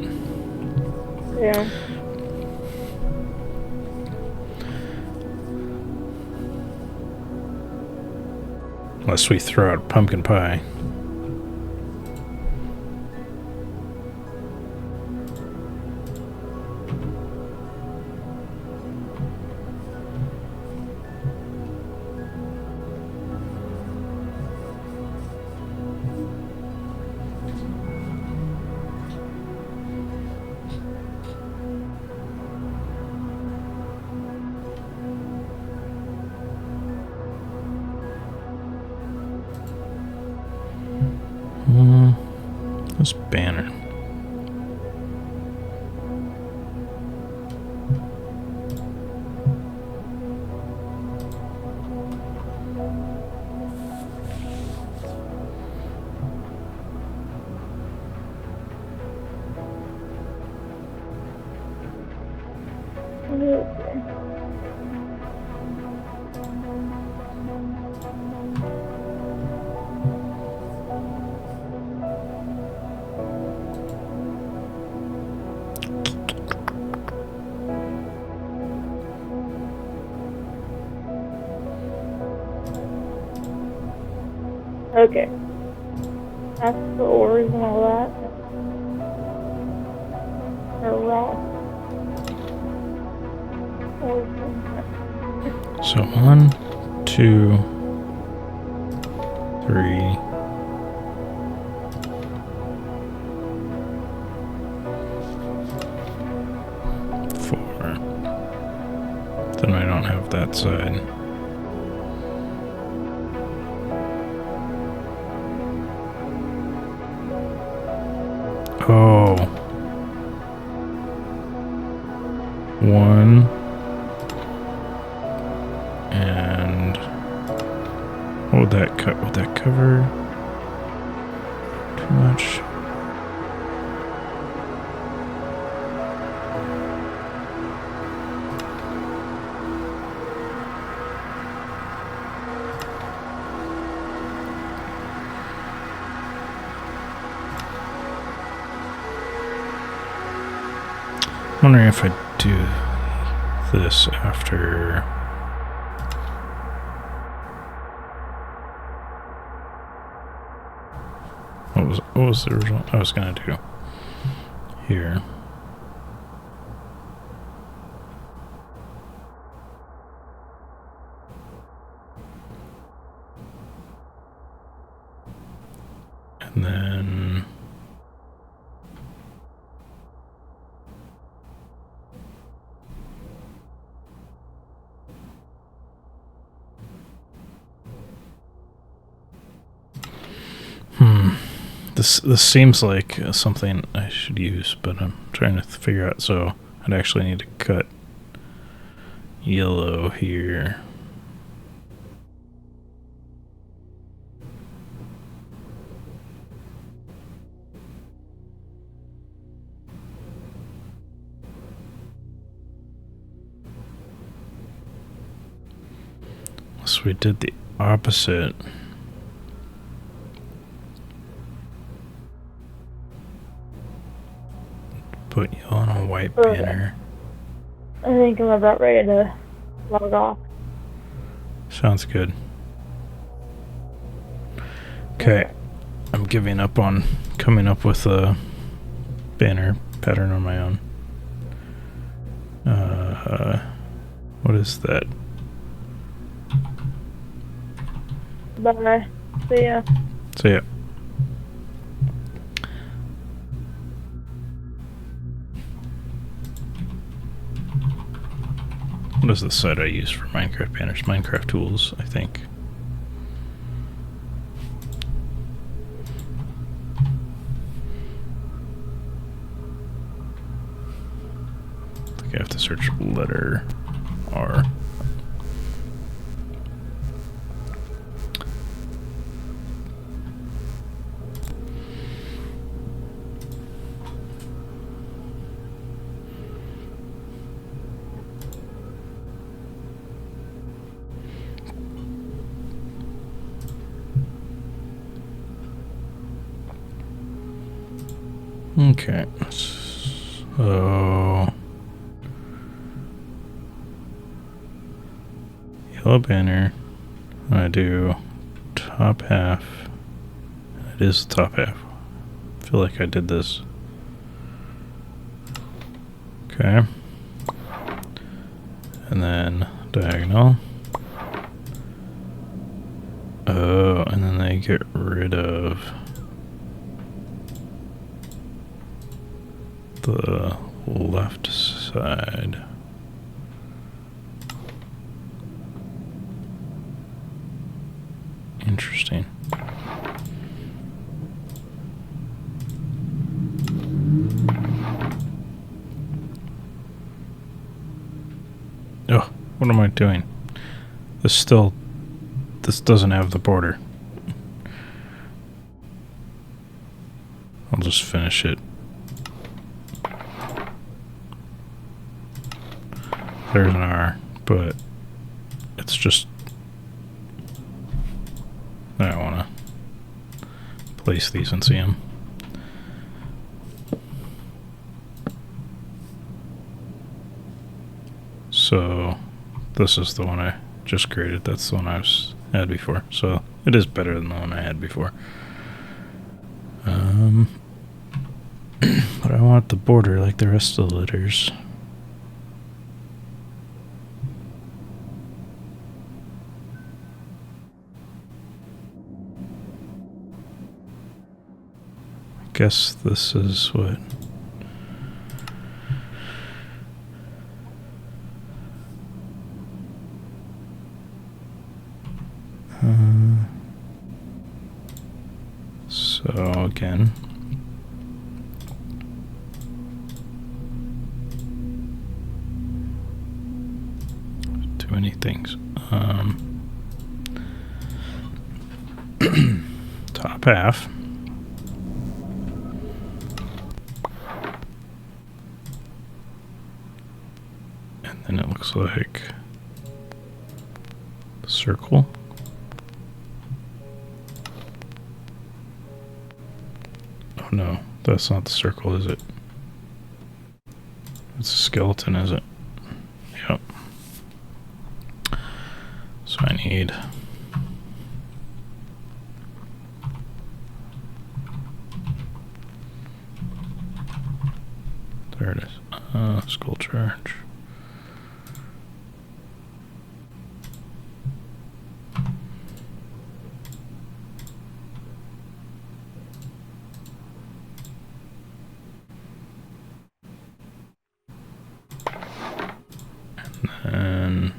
Yeah. Unless we throw out pumpkin pie. This banner. Okay. That's the ores and all that. Or rock. So 1, 2, 3. 4. Then I don't have that side. Oh. 1. And what would that cut? Would that cover too much? I'm wondering if I do this after. What was the original I was gonna do here? And then This seems like something I should use, but I'm trying to figure out. So I'd actually need to cut yellow here. So we did the opposite. Put yellow on a white banner. I think I'm about ready to log off. Sounds good. Okay, I'm giving up on coming up with a banner pattern on my own. What is that? Bye. See ya. See ya. What is the site I use for Minecraft banners? Minecraft Tools, I think. I think I have to search letter R. Okay, so yellow banner. I do top half. It is the top half. I feel like I did this. Okay, and then diagonal. Oh, and then they get rid of the left side. Interesting. Oh, what am I doing? This doesn't have the border. I'll just finish it. There's an R, but it's just, I don't want to place these and see them. So this is the one I just created. That's the one I had before. So it is better than the one I had before. But I want the border like the rest of the letters. Guess this is what so again too many things. Top half. And it looks like the circle. Oh no, that's not the circle, is it? It's a skeleton, is it? Yep. So I need there it is. Skull charge. And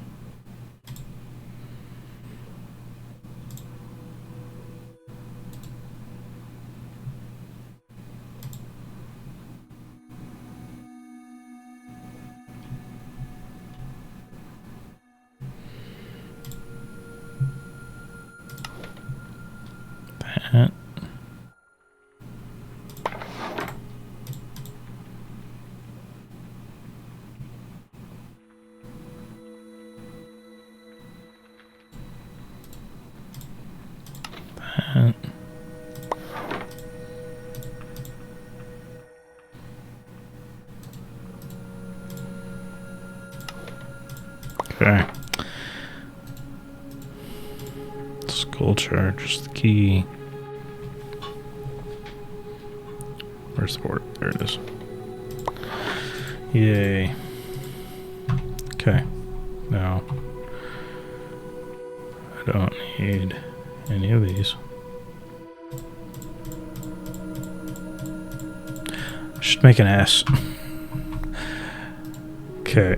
Okay. Skull charge is the key. Where's the board? There it is. Yay. Okay. Now, I don't need any of these. I should make an S. Okay.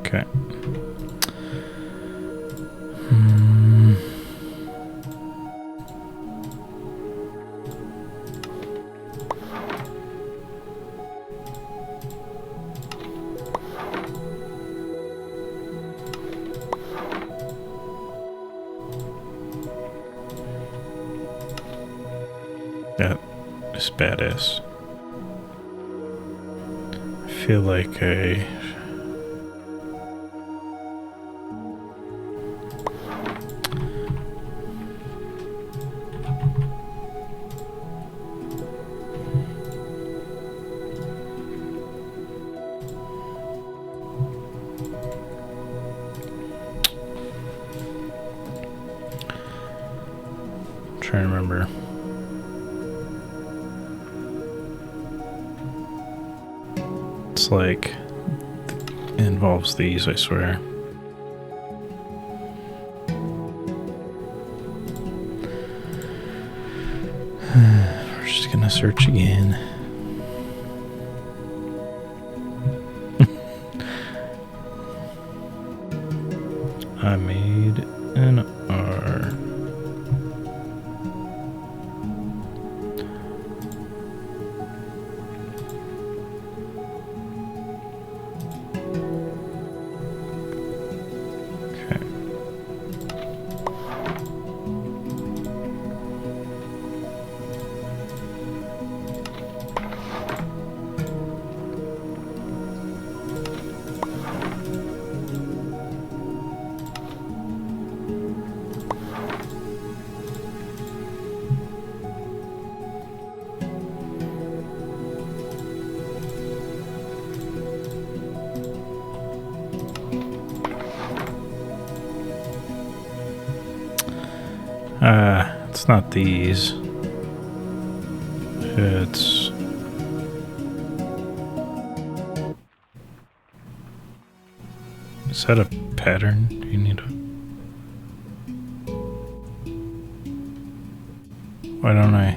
Okay. That is badass. I feel like trying to remember. It's like it involves these, I swear. We're just gonna search again. I made an R. It's not these. It's... Is that a pattern? Do you need a... Why don't I...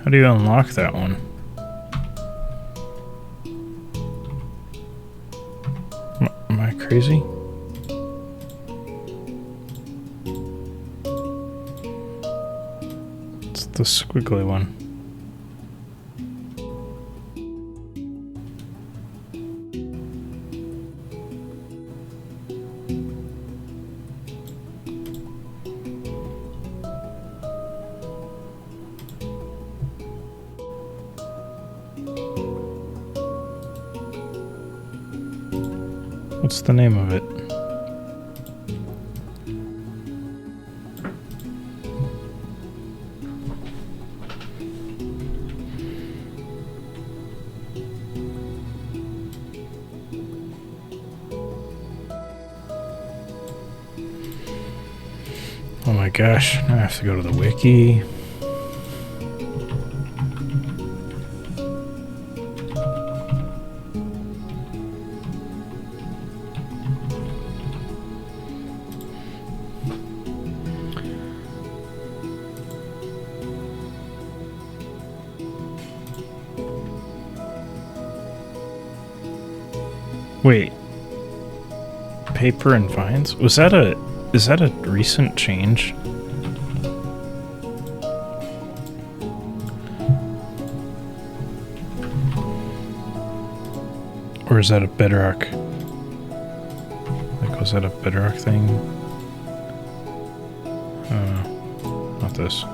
How do you unlock that one? Am I crazy? It's the squiggly one. What's the name of it? Oh my gosh, now I have to go to the wiki. Wait. Paper and vines? Was that a... Is that a recent change? Or is that a Bedrock? Like, was that a Bedrock thing? Not this.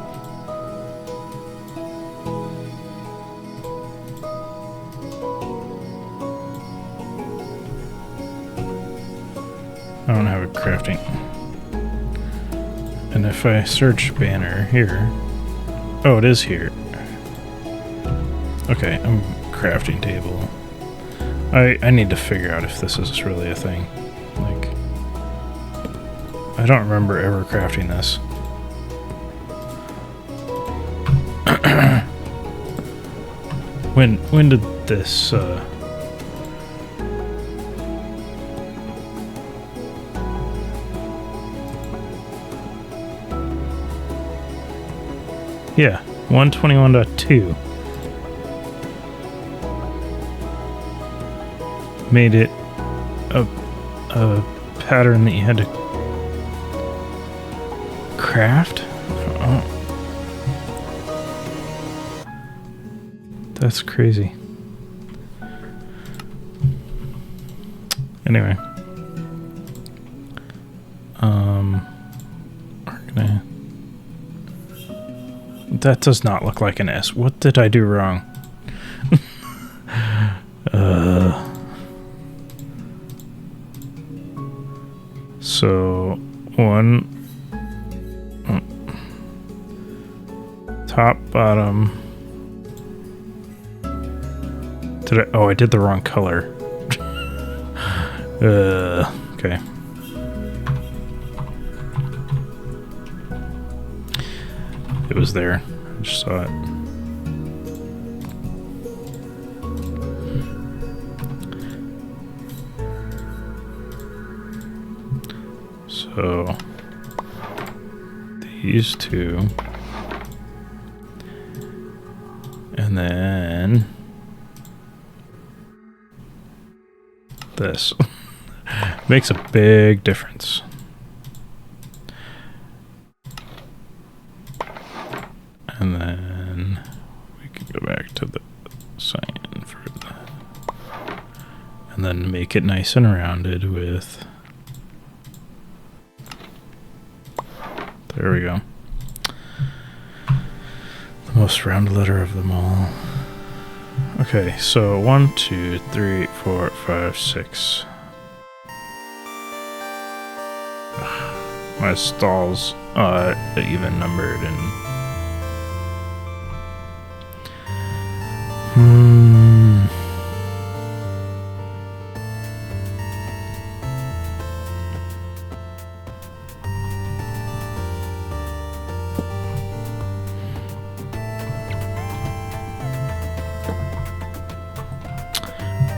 crafting. And if I search banner here... Oh, it is here. Okay, crafting table. I need to figure out if this is really a thing. Like, I don't remember ever crafting this. When did this yeah, 121.2 made it a pattern that you had to craft? Oh. That's crazy. Anyway. We're gonna... That does not look like an S. What did I do wrong? So, top, bottom. Did I? Oh, I did the wrong color. Okay. It was there. I just saw it. So these two, and then this makes a big difference. And then we can go back to the sign for that, and then make it nice and rounded with. There we go. The most rounded letter of them all. Okay, so 1, 2, 3, 4, 5, 6. My stalls even numbered and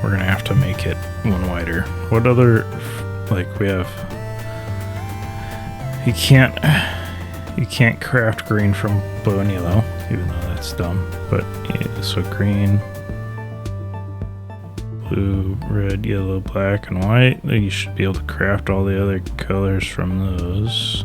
we're gonna have to make it one wider. What other, like, we have, you can't craft green from blue and yellow, even though that's dumb, but yeah, so green, blue, red, yellow, black, and white. You should be able to craft all the other colors from those.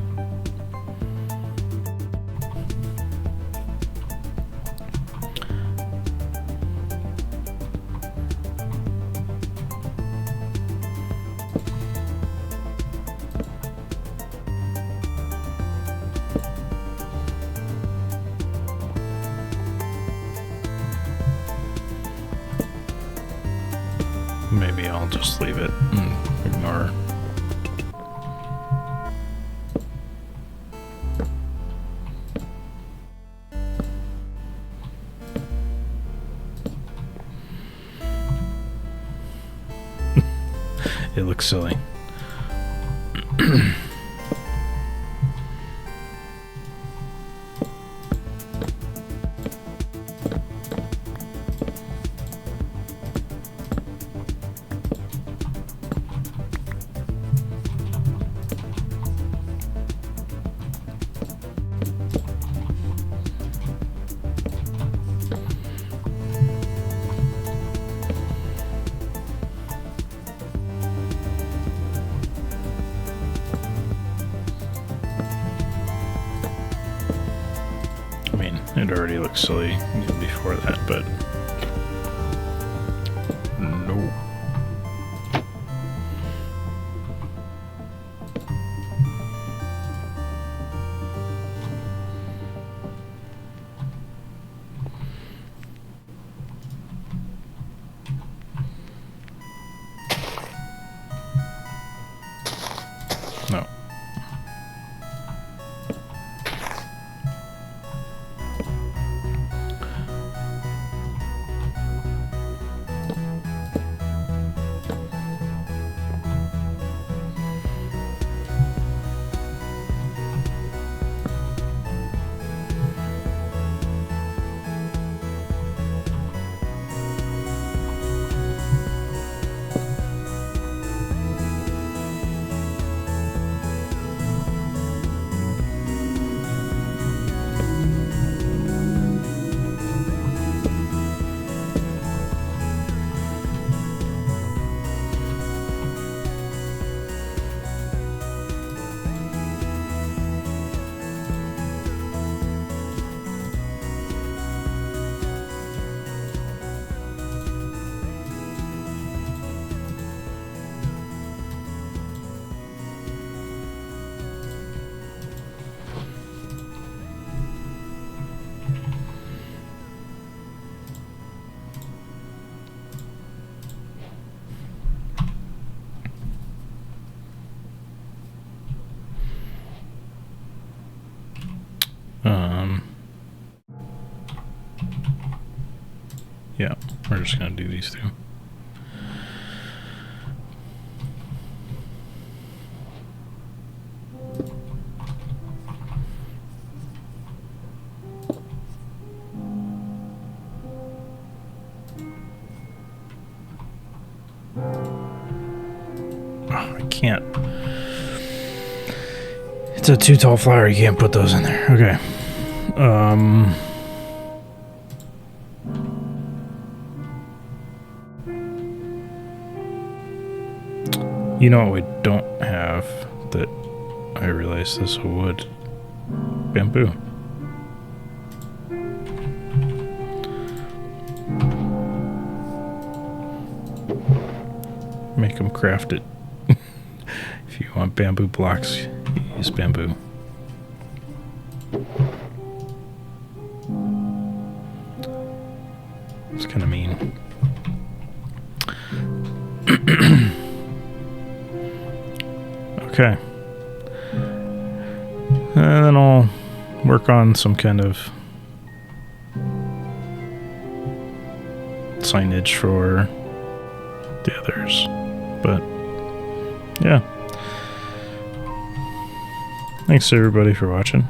Maybe I'll just leave it and ignore. It looks silly. It already looks silly before that, but no. Yeah, we're just gonna do these two. Oh, I can't. It's a too tall flower. You can't put those in there. Okay. You know what we don't have that I realized this would? Bamboo. Make them craft it. If you want bamboo blocks, you use bamboo. It's kind of mean. Okay. And then I'll work on some kind of signage for the others. But yeah. Thanks everybody for watching.